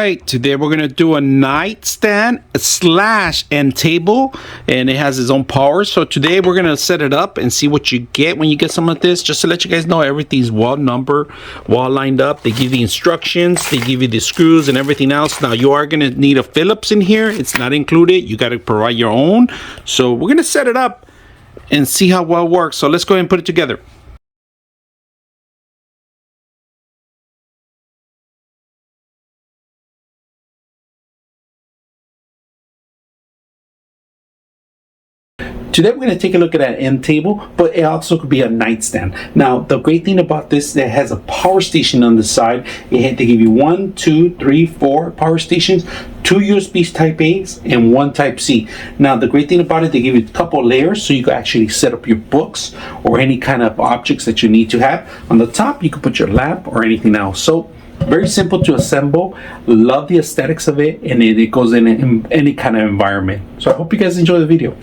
right, today we're gonna do a nightstand slash end table, and it has its own power. So today we're gonna set it up and see what you get when you get some of this. Just to let you guys know, everything's wall number, wall lined up. They give you the instructions, they give you the screws and everything else. Now you are gonna need a Phillips in here. It's not included. You gotta provide your own. So we're gonna set it up and see how well it works. So let's go ahead and put it together. Today we're going to take a look at an end table, but it also could be a nightstand. Now the great thing about this, it has a power station on the side. They give you 1, 2, 3, 4 power stations, 2 USB type A's and 1 type C. Now the great thing about it, they give you a couple layers so you can actually set up your books or any kind of objects that you need to have. On the top you can put your lamp or anything else. So very simple to assemble. Love the aesthetics of it, and it goes in any kind of environment. So I hope you guys enjoy the video.